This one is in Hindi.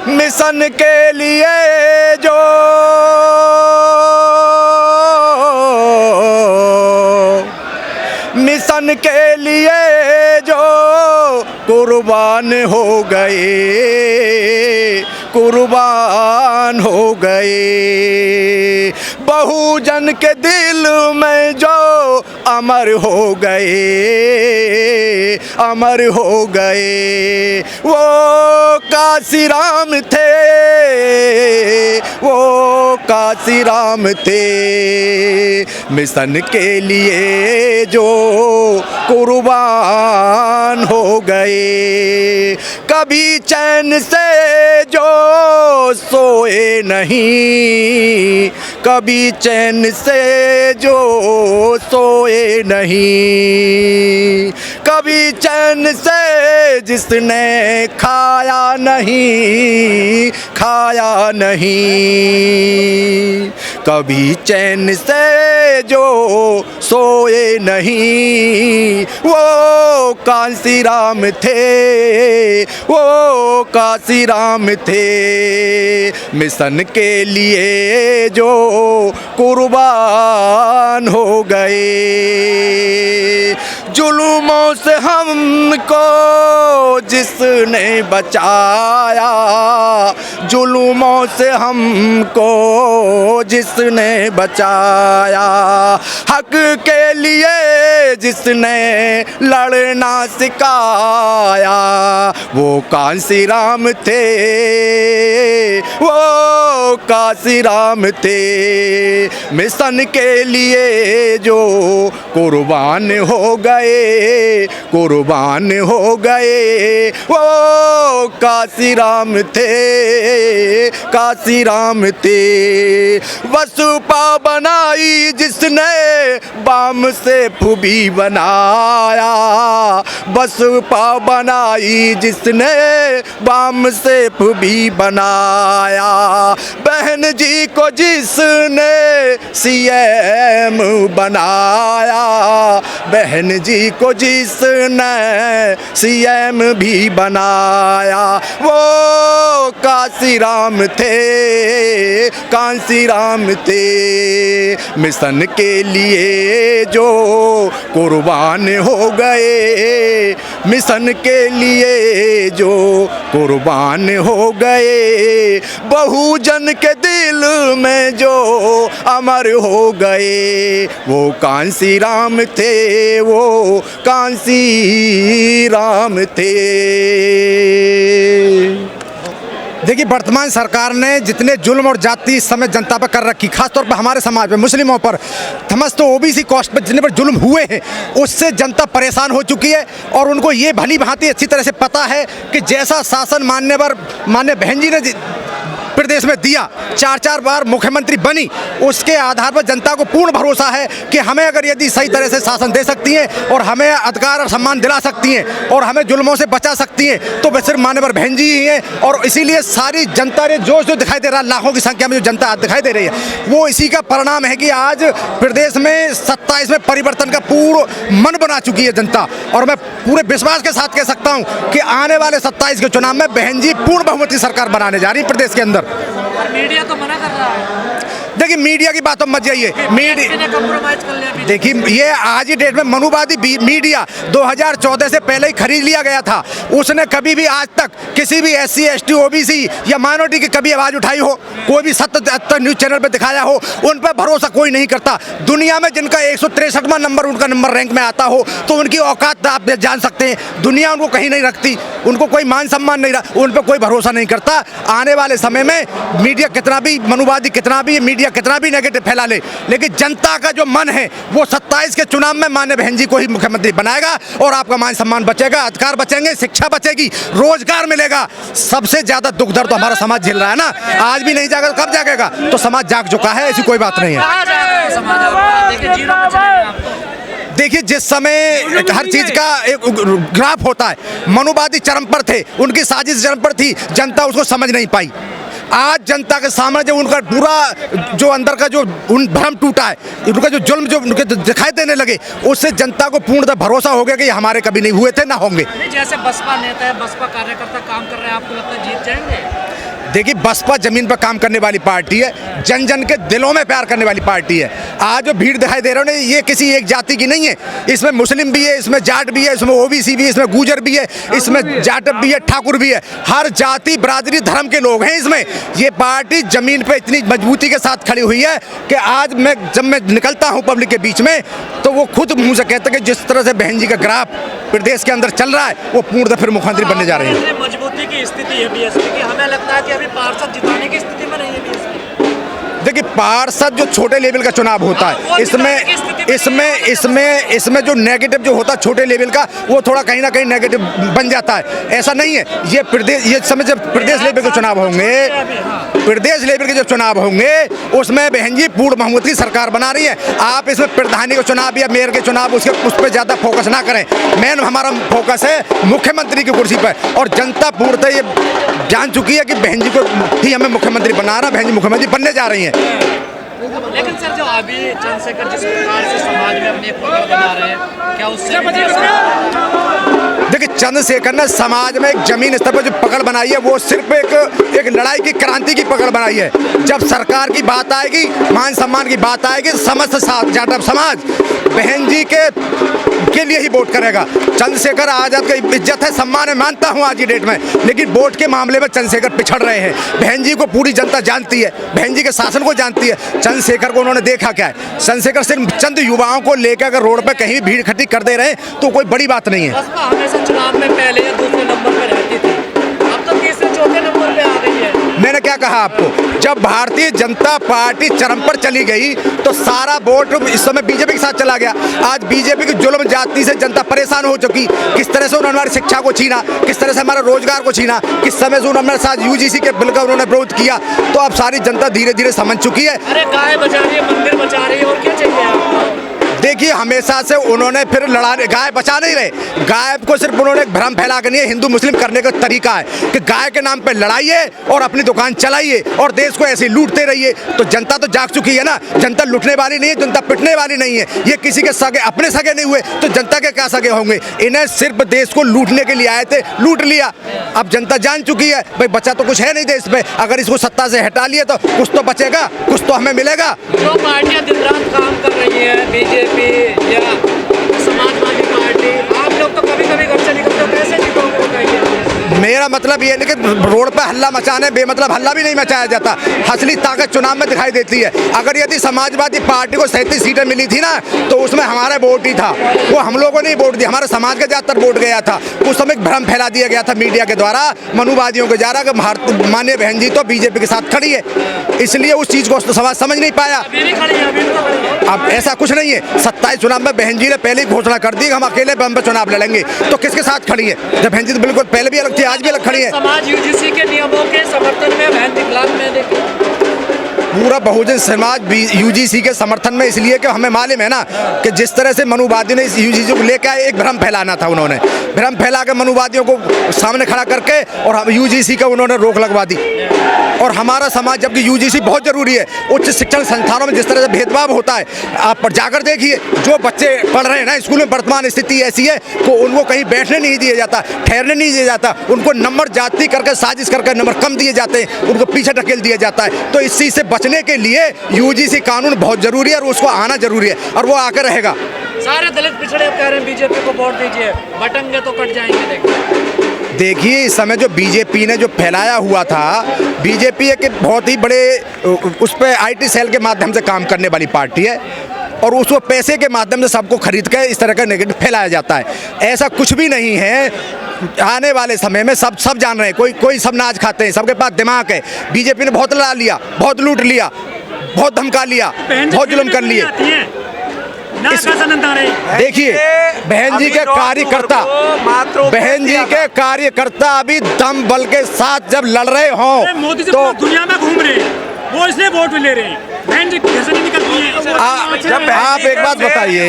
मिशन के लिए जो मिशन के लिए जो कुर्बान हो गए, कुर्बान हो गए। बहुजन के दिल में जो अमर हो गए, अमर हो गए। वो काशीराम थे, वो काशीराम थे। मिशन के लिए जो कुर्बान हो गए। कभी चैन से जो सोए नहीं, कभी चैन से जो सोए नहीं। कभी चैन से जिसने खाया नहीं, खाया नहीं। कभी चैन से जो सोए नहीं। वो काशीराम थे, वो काशीराम थे। मिशन के लिए जो कुर्बान हो गए। जुल्मों से हमको जिसने बचाया, जुल्मों से हमको जिसने बचाया। हक के लिए जिसने लड़ना सिखाया, वो काशीराम थे, वो काशीराम थे। मिशन के लिए जो कुर्बान हो गए, कुर्बान हो गए। वो काशीराम थे, काशीराम थे। वसुपा बनाई जिसने बाम से फूबी बनाया, वसुपा बनाई जिसने बाम से फूबी बनाया। बहन जी को जिसने सीएम बनाया, बहन जी को जिसने सीएम भी बनाया। वो काशीराम थे, काशीराम थे। मिशन के लिए जो कुर्बान हो गए, मिशन के लिए जो कुर्बान हो गए। बहुजन के दिल में जो अमर हो गए, वो काशीराम थे, वो काशीराम थे। देखिए, वर्तमान सरकार ने जितने जुल्म और जाति इस समय जनता पर कर रखी, खासतौर पर हमारे समाज में मुस्लिमों पर, समस्त ओबीसी कास्ट पर जितने पर जुल्म हुए हैं, उससे जनता परेशान हो चुकी है। और उनको ये भली भांति अच्छी तरह से पता है कि जैसा शासन माननीय बहन जी ने प्रदेश में दिया, 4 बार मुख्यमंत्री बनी, उसके आधार पर जनता को पूर्ण भरोसा है कि हमें अगर यदि सही तरह से शासन दे सकती हैं और हमें अधिकार और सम्मान दिला सकती हैं और हमें जुल्मों से बचा सकती हैं, तो वे सिर्फ माननीय बहन जी ही हैं। और इसीलिए सारी जनता ने जो दिखाई दे रहा है, लाखों की संख्या में जो जनता दिखाई दे रही है, वो इसी का परिणाम है कि आज प्रदेश में 27 में परिवर्तन का पूर्ण मन बना चुकी है जनता। और मैं पूरे विश्वास के साथ कह सकता हूँ कि आने वाले 27 के चुनाव में बहन जी पूर्ण बहुमत की सरकार बनाने जा रही है प्रदेश के अंदर। मीडिया तो मना कर रहा है। देखिए, मीडिया की बात तो मत जाइए। देखिए, ये आज ही डेट में मनुवादी मीडिया 2014 से पहले ही खरीद लिया गया था। उसने कभी भी आज तक किसी भी SC ST OBC या माइनॉरिटी की कभी आवाज़ उठाई हो, कोई भी सत्य न्यूज़ चैनल पर दिखाया हो, उन पर भरोसा कोई नहीं करता। दुनिया में जिनका 163वां नंबर उनका नंबर रैंक में आता हो, तो उनकी औकात आप जान सकते हैं। दुनिया उनको कहीं नहीं रखती, उनको कोई मान सम्मान नहीं रहा, उन पर कोई भरोसा नहीं करता। आने वाले समय में मीडिया कितना भी मनुवादी, कितना भी मीडिया कितना भी नेगेटिव फैला ले, लेकिन जनता का जो मन है वो 27 के चुनाव में माननीय बहन जी को ही मुख्यमंत्री बनाएगा। और आपका मान सम्मान बचेगा, अधिकार बचेंगे, शिक्षा बचेगी, रोजगार मिलेगा। सबसे ज्यादा दुख दर्द तो हमारा समाज झेल रहा है ना। आज भी नहीं जागा तो कब जागेगा? तो समाज जाग चुका है, ऐसी कोई बात नहीं है। देखिए, जिस समय हर चीज का एक ग्राफ होता है, मनुवादी चरम पर थे, उनकी साजिश चरम पर थी, जनता उसको समझ नहीं पाई। आज जनता के सामने जब उनका पूरा जो अंदर का जो भ्रम टूटा है, उनका जो जुल्म जो उनके दिखाई देने लगे, उससे जनता को पूर्णतः भरोसा हो गया कि हमारे कभी नहीं हुए थे, ना होंगे। जैसे बसपा नेता है, बसपा कार्यकर्ता काम कर रहे हैं, आपको लगता है जीत जाएंगे? देखिए, बसपा जमीन पर काम करने वाली पार्टी है, जन जन के दिलों में प्यार करने वाली पार्टी है। आज जो भीड़ दिखाई दे रहा है ये किसी एक जाति की नहीं है, इसमें मुस्लिम भी है, इसमें जाट भी है, इसमें ओबीसी भी है, इसमें गुजर भी है, इसमें जाटव भी है, ठाकुर भी है, हर जाति बरादरी धर्म के लोग हैं इसमें। ये पार्टी जमीन पे इतनी मजबूती के साथ खड़ी हुई है कि आज जब मैं निकलता हूँ पब्लिक के बीच में तो वो खुद मुँह से कहते हैं कि जिस तरह से बहन जी का ग्राफ प्रदेश के अंदर चल रहा है वो पूर्णतः फिर मुख्यमंत्री बनने जा रहे हैं। मजबूती की स्थिति है बीएसपी की, हमें लगता है कि अभी पार्षद जिताने की स्थिति में नहीं है बीएसपी। देखिए, पार्षद जो छोटे लेवल का चुनाव होता है इसमें जो नेगेटिव जो होता है छोटे लेवल का वो थोड़ा कहीं ना कहीं नेगेटिव बन जाता है। ऐसा नहीं है, ये समय जब प्रदेश लेवल के चुनाव होंगे, प्रदेश लेवल के जब चुनाव होंगे उसमें बहन जी पूर्ण बहुमत की सरकार बना रही है। आप इसमें प्रधानी का चुनाव या मेयर के चुनाव उस पर ज़्यादा फोकस ना करें। मेन हमारा फोकस है मुख्यमंत्री की कुर्सी पर, और जनता पूर्णतः ये जान चुकी है कि बहन जी को ही हमें मुख्यमंत्री बना रहा, बहन जी मुख्यमंत्री बनने जा रही हैं। लेकिन सर जो अभी चंद्रशेखर जिस प्रकार से समाज में अपनी एक पकड़ बना रहे हैं, क्या उससे देखिए, चंद्रशेखर ने समाज में एक जमीन स्तर पर जो पकड़ बनाई है वो सिर्फ एक लड़ाई की क्रांति की पकड़ बनाई है। जब सरकार की बात आएगी, मान सम्मान की बात आएगी, समस्त जाटव समाज बहन जी के लिए ही वोट करेगा। चंद्रशेखर आजाद की इज्जत है, सम्मान है, मानता हूं आज की डेट में, लेकिन वोट के मामले में चंद्रशेखर पिछड़ रहे हैं। बहन जी को पूरी जनता जानती है, बहन जी के शासन को जानती है। चंद्रशेखर को उन्होंने देखा क्या है, चंद्रशेखर सिर्फ चंद युवाओं को लेकर अगर रोड पर कहीं भी भीड़ इकट्ठी कर दे रहे हैं तो कोई बड़ी बात नहीं है। हमेशा चुनाव में पहले या दूसरे नंबर पर रहती थी, अब तो तीसरे चौथे नंबर पे आ गई है। मैंने क्या कहा आपको, जब भारतीय जनता पार्टी चरम पर चली गई तो सारा वोट इस समय बीजेपी के साथ चला गया। आज बीजेपी की जुल्म जाति से जनता परेशान हो चुकी, किस तरह से उन्होंने हमारी शिक्षा को छीना, किस तरह से हमारे रोजगार को छीना, किस समय से उन्होंने साथ यूजीसी के बिल का उन्होंने विरोध किया, तो अब सारी जनता धीरे धीरे समझ चुकी है। अरे गाय बचा रही है, मंदिर बचा रही है, और क्या चाहिए आपको? देखिए, हमेशा से उन्होंने फिर लड़ाने, गाय बचा नहीं रहे, गाय को सिर्फ उन्होंने एक भ्रम फैला के नहीं, हिंदू मुस्लिम करने का तरीका है कि गाय के नाम पे लड़ाइए और अपनी दुकान चलाइए और देश को ऐसे लूटते रहिए। तो जनता तो जाग चुकी है ना, जनता लूटने वाली नहीं है, जनता पिटने वाली नहीं है। ये किसी के सगे, अपने सगे नहीं हुए तो जनता के क्या सगे होंगे। इन्हें सिर्फ देश को लूटने के लिए आए थे, लूट लिया। अब जनता जान चुकी है भाई बचा तो कुछ है नहीं देश में, अगर इसको सत्ता से हटा लिए तो कुछ तो बचेगा, कुछ तो हमें मिलेगा। जो पार्टियां दिन रात काम कर रही है, बीजेपी या समाजवादी पार्टी, आप लोग तो कभी कभी घर से निकलते हो, कैसे जीतोगे बताइए? मेरा मतलब ये नहीं कि रोड पर हल्ला मचाने, बेमतलब हल्ला भी नहीं मचाया जाता। असली ताकत चुनाव में दिखाई देती है। अगर यदि समाजवादी पार्टी को 37 सीटें मिली थी ना तो उसमें हमारा वोट ही था, वो हम लोगों ने वोट दिया, हमारे समाज का ज़्यादातर वोट गया था। उस समय भ्रम फैला दिया गया था मीडिया के द्वारा, मनुवादियों के द्वारा कि माननीय बहन जी तो बीजेपी के साथ खड़ी है, इसलिए उस चीज़ को समाज समझ नहीं पाया। अब ऐसा कुछ नहीं है, 27 चुनाव में बहन जी ने पहले ही घोषणा कर दी कि हम अकेले बम पे चुनाव लड़ेंगे, तो किसके साथ खड़ी है? जब बहन जी तो बिल्कुल पहले भी अलग थी, आज भी अलग खड़ी है। समाज यूजीसी के नियमों के समर्थन में बहन के खिलाफ में देखिए पूरा बहुजन समाज यूजीसी के समर्थन में, इसलिए कि हमें मालूम है ना कि जिस तरह से मनुवादियों ने इस यूजीसी को लेकर आए, एक भ्रम फैलाना था, उन्होंने भ्रम फैला के मनुवादियों को सामने खड़ा करके और यूजीसी का उन्होंने रोक लगवा दी। और हमारा समाज, जबकि यूजीसी बहुत जरूरी है, उच्च शिक्षण संस्थानों में जिस तरह से भेदभाव होता है, आप पर जाकर देखिए, जो बच्चे पढ़ रहे हैं ना स्कूल में, वर्तमान स्थिति ऐसी है कि उनको कहीं बैठने नहीं दिया जाता, ठहरने नहीं दिया जाता, उनको नंबर जाति करके साजिश करके नंबर कम दिए जाते हैं, उनको पीछे ढकेल दिया जाता है। तो इस चीज़ से बचने के लिए यूजीसी कानून बहुत जरूरी है और उसको आना जरूरी है, और वो आकर रहेगा। सारे दलित पिछड़े कह रहे हैं बीजेपी को वोट दीजिए, बटन तो कट जाएंगे। देखिए, इस समय जो बीजेपी ने जो फैलाया हुआ था, बीजेपी एक बहुत ही बड़े उस पर आईटी सेल के माध्यम से काम करने वाली पार्टी है, और उसको पैसे के माध्यम से सबको खरीद कर इस तरह का नेगेटिव फैलाया जाता है। ऐसा कुछ भी नहीं है। आने वाले समय में सब जान रहे हैं, कोई सब नाच खाते हैं, सबके पास दिमाग है। बीजेपी ने बहुत लड़ा लिया, बहुत लूट लिया, बहुत धमका लिया, बहुत जुल्म कर लिए। देखिए, बहन जी के कार्यकर्ता अभी दम बल के साथ जब लड़ रहे हों तो दुनिया में घूम रहे हैं, वो इसलिए वोट ले रहे हैं। बहन जी घर से नहीं निकलती हैं। आप एक बात बताइए।